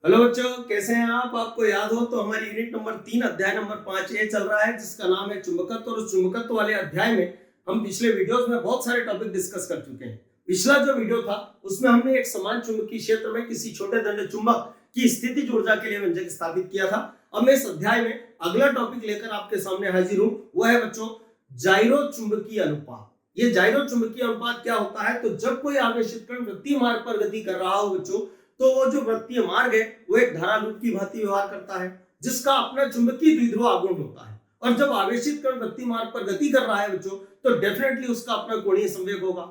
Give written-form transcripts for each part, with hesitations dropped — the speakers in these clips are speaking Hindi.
हेलो बच्चों, कैसे हैं आप? आपको याद हो तो हमारी यूनिट नंबर 3 अध्याय नंबर 5 चल रहा है, जिसका नाम है चुंबकत्व। और उस चुंबकत्व वाले अध्याय में हम पिछले वीडियोस में बहुत सारे टॉपिक डिस्कस कर चुके हैं। पिछला जो वीडियो था उसमें हमने एक समान चुंबकीय क्षेत्र में किसी छोटे दंड चुंबक की स्थितिज ऊर्जा के लिए व्यंजक स्थापित किया था। अब मैं इस अध्याय में अगला टॉपिक लेकर आपके सामने हाजिर हूं। वह है बच्चों जाइरो चुंबकीय अनुपात। ये जाइरो चुंबकीय अनुपात क्या होता है? तो जब कोई आवेशित कण वृत्तीय मार्ग पर गति कर रहा हो बच्चों, तो वो जो वृत्तीय मार्ग है वो एक धारा लूप की भांति व्यवहार करता है, जिसका अपना चुंबकीय द्विध्रुव आघूर्ण होता है। और जब आवेशित कण वृत्तीय मार्ग पर गति कर रहा है बच्चों, तो डेफिनेटली उसका अपना कोणीय संवेग होगा।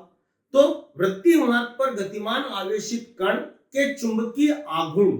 तो वृत्तीय मार्ग पर गतिमान आवेशित कण के चुंबकीय आघूर्ण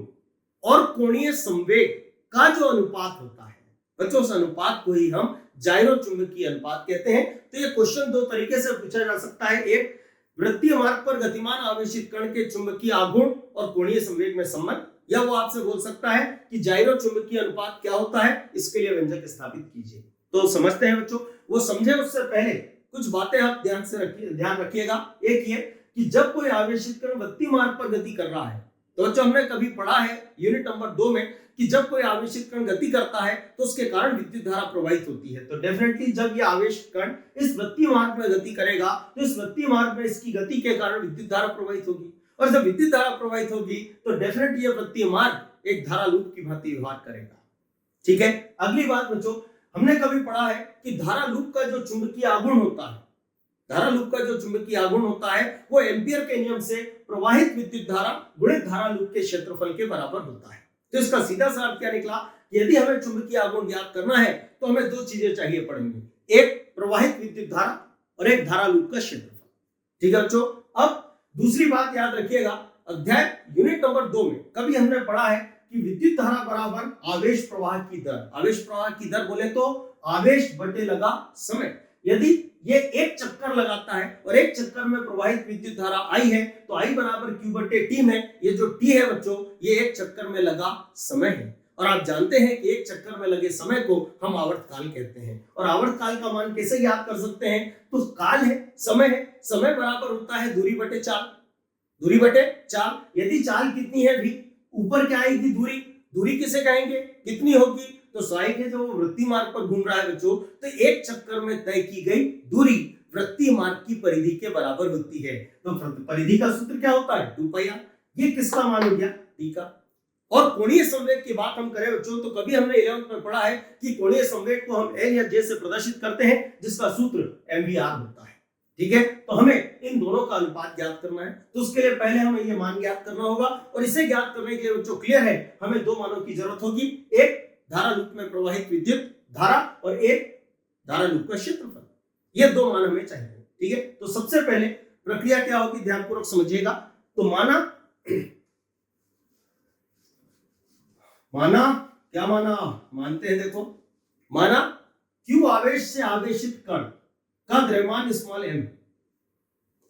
और कोणीय संवेग का जो अनुपात होता है बच्चों, उस अनुपात को ही हम जाइरो चुंबकीय अनुपात कहते हैं। तो ये क्वेश्चन दो तरीके से पूछा जा सकता है। एक, वृत्तीय मार्ग पर गतिमान आवेशित कण के चुंबकीय आघूर्ण और कोणीय संवेग में संबंध, या वो आपसे बोल सकता है कि जाइरो चुंबकीय अनुपात क्या होता है, इसके लिए व्यंजक स्थापित कीजिए। तो समझते हैं बच्चों। वो समझे उससे पहले कुछ बातें आप ध्यान रखिएगा। एक ये कि जब कोई आवेशित कण वृत्तीय मार्ग पर गति कर रहा है, तो बच्चों हमने कभी पढ़ा है यूनिट नंबर 2 में कि जब कोई आवेशित कण गति करता है तो उसके कारण विद्युत धारा प्रवाहित होती है। तो डेफिनेटली जब ये आवेश कण इस वृत्तीय मार्ग में गति करेगा, तो इस वृत्तीय मार्ग में इसकी गति के कारण विद्युत धारा प्रवाहित होगी। और जब विद्युत धारा प्रवाहित होगी तो डेफिनेटली ये वृत्तीय मार्ग एक धारा लूप की भांति व्यवहार करेगा। ठीक है। अगली बात बच्चों, हमने कभी पढ़ा है कि धारा लूप का जो चुंबकीय आघूर्ण होता है, धारा लूप का जो चुंबकीय आघूर्ण होता है वो एम्पियर के नियम से प्रवाहित विद्युत धारा गुणित धारा लूप के क्षेत्रफल के बराबर होता है। तो इसका सीधा सा अर्थ क्या निकला? यदि हमें चुंबकीय आघूर्ण ज्ञात करना है तो हमें दो चीजें चाहिए पड़ेंगी, एक प्रवाहित विद्युत धारा और एक धारा लूप का क्षेत्रफल। ठीक है बच्चों। अब दूसरी बात याद रखिएगा, अध्याय यूनिट नंबर 2 में कभी हमने पढ़ा है कि विद्युत धारा बराबर आवेश प्रवाह की दर। आवेश प्रवाह की दर बोले तो आवेश बटे लगा समय। यदि ये एक चक्कर लगाता है और एक चक्कर में प्रवाहित विद्युत धारा आई है, तो आई बराबर क्यू बटे टी में, ये जो टी है बच्चों ये एक चक्कर में लगा समय है। और आप जानते हैं कि एक चक्कर में लगे समय को हम आवर्तकाल कहते हैं। और आवर्तकाल का मान कैसे याद कर सकते हैं? तो काल है, समय है, समय बराबर होता है दूरी बटे चाल। दूरी बटे चाल, यदि चाल कितनी है भी, ऊपर क्या आएगी? दूरी। दूरी किसे कहेंगे? कितनी होगी? तो स्वाभाविक है जो वृत्तीय मार्ग पर घूम रहा है बच्चों, तो एक चक्कर में तय की गई दूरी वृत्तीय मार्ग की परिधि के बराबर होती है। तो परिधि का सूत्र क्या होता है? 2πr। ये किसका मान हो गया? टी का। और कोणीय संवेग की बात हम करें बच्चों, तो कभी हमने 11th में पढ़ा है कि कोणीय संवेग को हम एल या जे से प्रदर्शित करते हैं, जिसका सूत्र एमवीआर होता है। ठीक है। तो हमें इन दोनों का अनुपात ज्ञात करना है, तो उसके लिए पहले हमें ये मान ज्ञात करना होगा। और इसे ज्ञात करने के लिए बच्चों क्लियर है, हमें दो मानों की जरूरत होगी, एक धारा लूप में प्रवाहित विद्युत धारा और एक धारा लूप का क्षेत्रफल। ये दो मान हमें चाहिए। ठीक है। तो सबसे पहले प्रक्रिया क्या होगी, ध्यानपूर्वक समझिएगा। तो माना क्या माना? मानते हैं, देखो, माना क्यू आवेश से आवेशित कण का द्रव्यमान स्मॉल एम,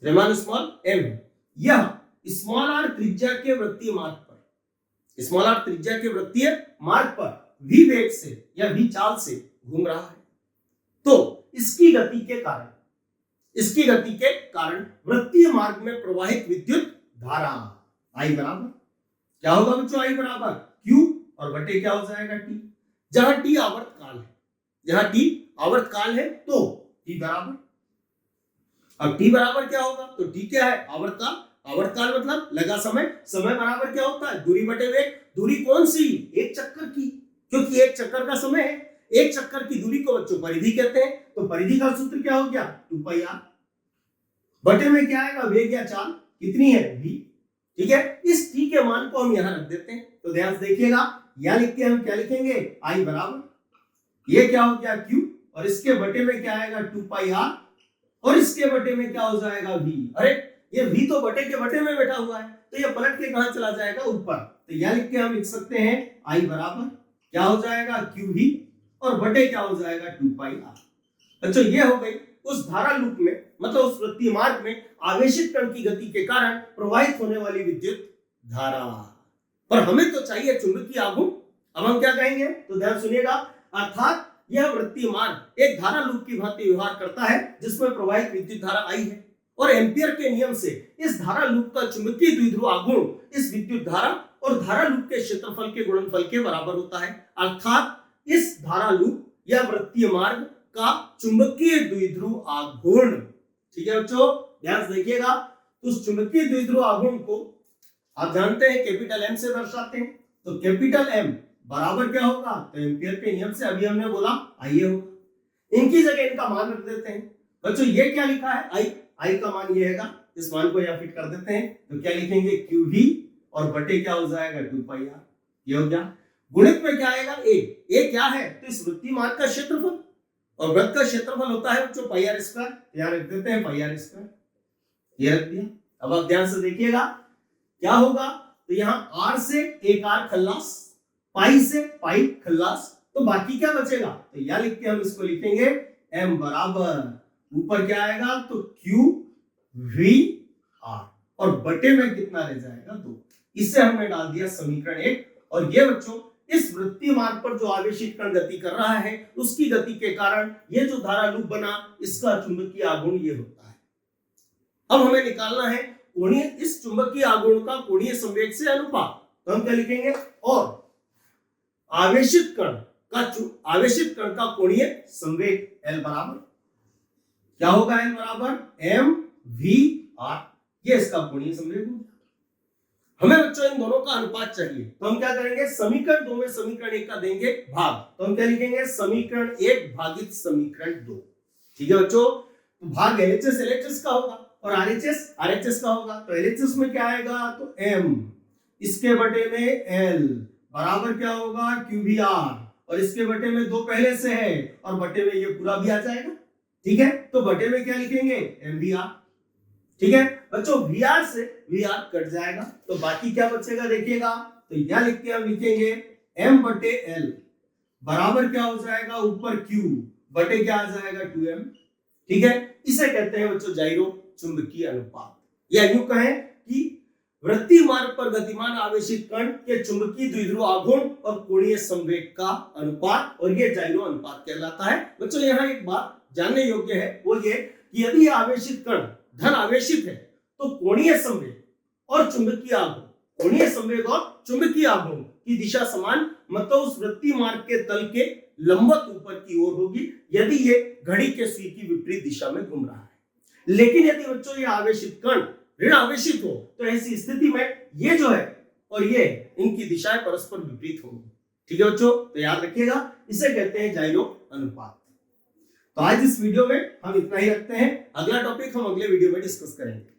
द्रव्यमान स्मॉल एम, यह स्मॉल आर त्रिज्या के वृत्तीय मार्ग पर, स्मॉल आर त्रिज्या के वृत्तीय मार्ग पर v वेग से या v चाल से घूम रहा है। तो इसकी गति के कारण वृत्तीय मार्ग में प्रवाहित विद्युत धारा I बराबर क्या होगा बच्चों? I बराबर Q और बटे क्या हो जाएगा? T। जहां T आवर्तकाल है, जहां T आवर्तकाल है तो T बराबर, अब T बराबर क्या होगा? तो T क्या है? आवर्तकाल। आवर्तकाल मतलब लगा समय। समय बराबर क्या होता है? दूरी बटे वेग। दूरी कौन सी? एक चक्कर की, क्योंकि एक चक्कर का समय है। एक चक्कर की दूरी को बच्चों परिधि कहते हैं। तो परिधि का सूत्र क्या हो गया? 2πr। बटे में क्या आएगा? वेग या चाल कितनी है? v। ठीक है। इस t के मान को हम यहां रख देते हैं। तो ध्यान से देखिएगा, यहां लिख के हम क्या लिखेंगे? I बराबर, ये क्या हो गया? q, और इसके बटे में क्या आएगा? 2πr, और इसके बटे में क्या हो जाएगा? v। अरे ये v तो बटे के बटे में बैठा हुआ है, तो ये पलट के कहां चला जाएगा? ऊपर। तो यहां लिख के हम लिख सकते हैं I बराबर क्या हो जाएगा? qv, और बटे क्या हो जाएगा? 2πr। अच्छा, ये हो गई उस धारा लूप में, मतलब उस वृत्तीय मार्ग में आवेशित कण की गति के कारण प्रवाहित होने वाली विद्युत धारा। पर हमें तो चाहिए चुंबकीय आघूर्ण। अब हम क्या कहेंगे? तो ध्यान सुनिएगा, अर्थात यह वृत्तीय मार्ग एक धारा लूप की भांति व्यवहार करता है, जिसमें प्रवाहित विद्युत धारा आई है, और एम्पियर के नियम से इस धारा लूप का चुंबकीय द्विध्रुव आघूर्ण इस विद्युत धारा और धारा लूप के क्षेत्रफल के गुणनफल के बराबर होता है। अर्थात इस धारा लूप या वृत्तीय मार्ग का चुंबकीय द्विध्रुव आघूर्ण, ठीक है बच्चों, ध्यान से देखिएगा। तो उस चुंबकीय द्विध्रुव आघूर्ण को आप जानते हैं कैपिटल एम से दर्शाते हैं। तो कैपिटल एम बराबर क्या होगा, तो एम्पियर के नियम से अभी हमने बोला आई होगा। इनकी जगह इनका मान रख देते हैं। बच्चों ये क्या लिखा है, आई, आई का मान ये है, इस मान को यहाँ फिट कर देते हैं। तो क्या लिखेंगे, क्यू वी और बटे क्या हो जाएगा 2 पाई आर। ये हो गया। गुणित में क्या आएगा, ए क्या है, तो इस वृत्तीय मार्ग का क्षेत्रफल, और वृत्त का क्षेत्रफल होता है बच्चों पाई आर स्क्वायर, यहाँ रख देते हैं पाई आर स्क्वायर, ये रख दिया। अब आप ध्यान से देखिएगा क्या होगा, तो यहाँ आर से एक आर खल्लास, पाई से पाई खल्लास, तो बाकी क्या बचेगा, तो यह लिख के हम इसको लिखेंगे एम बराबर ऊपर क्या आएगा, तो क्यू वी आर, और बटे में कितना रह जाएगा 2। इससे हमने डाल दिया समीकरण 1। और ये बच्चों इस वृत्तीय मार्ग पर जो आवेशित कण गति कर रहा है उसकी गति के कारण ये जो धारा लूप बना इसका चुंबकीय आघूर्ण ये होता है। अब हमें निकालना है कोणीय, इस चुंबकीय आघूर्ण का कोणीय संवेग से अनुपात। तो हम क्या लिखेंगे, और आवेशित कण का कोणीय संवेग L बराबर क्या होगा, L बराबर एम वी आर, ये इसका कोणीय संवेग होगा। हमें बच्चों इन दोनों का अनुपात चाहिए, तो हम क्या करेंगे, समीकरण 2 में समीकरण 1 का देंगे भाग। तो हम क्या लिखेंगे, समीकरण 1 भागित समीकरण 2। ठीक है बच्चों, तो भाग LHS LHS का होगा और RHS RHS का होगा। तो LHS में क्या आएगा, तो m, इसके बटे में L बराबर क्या होगा, QVR, और इसके बटे में 2 पहले से है और बटे में ये पूरा भी आ जाएगा। ठीक है, तो बटे में क्या लिखेंगे, MVR। ठीक है बच्चों, VR से VR कट जाएगा तो बाकी क्या बचेगा देखिएगा, तो यह लिख के हम लिखेंगे m बटे L बराबर क्या हो जाएगा, ऊपर Q बटे क्या आ जाएगा 2m। ठीक है, इसे कहते हैं बच्चों जाइरो चुंबकीय अनुपात, या यूं कहें कि वृत्तीय मार्ग पर गतिमान आवेशित कण के चुंबकीय द्विध्रुव आघूर्ण और कोणीय संवेग का अनुपात, और ये जाइरो अनुपात कहलाता है। बच्चों यहाँ एक बात जानने योग्य है, वो ये कि यदि आवेशित कण धन आवेशित है तो कोणीय संवेग और चुंबकीय आघूर्ण, कोणीय संवेग और चुंबकीय आघूर्ण की दिशा समान, मतलब उस वृत्तीय मार्ग के तल के लंबवत ऊपर की ओर होगी यदि ये घड़ी के सुई की विपरीत दिशा में घूम रहा है। लेकिन यदि बच्चों ये आवेशित कण ऋण आवेशित हो तो ऐसी स्थिति में ये जो है और ये इनकी दिशाएं परस्पर विपरीत होंगी। ठीक है बच्चों, तो याद रखिएगा, इसे कहते हैं जाइरो अनुपात। तो आज इस वीडियो में हम इतना ही रखते हैं, अगला टॉपिक हम अगले वीडियो में डिस्कस करेंगे।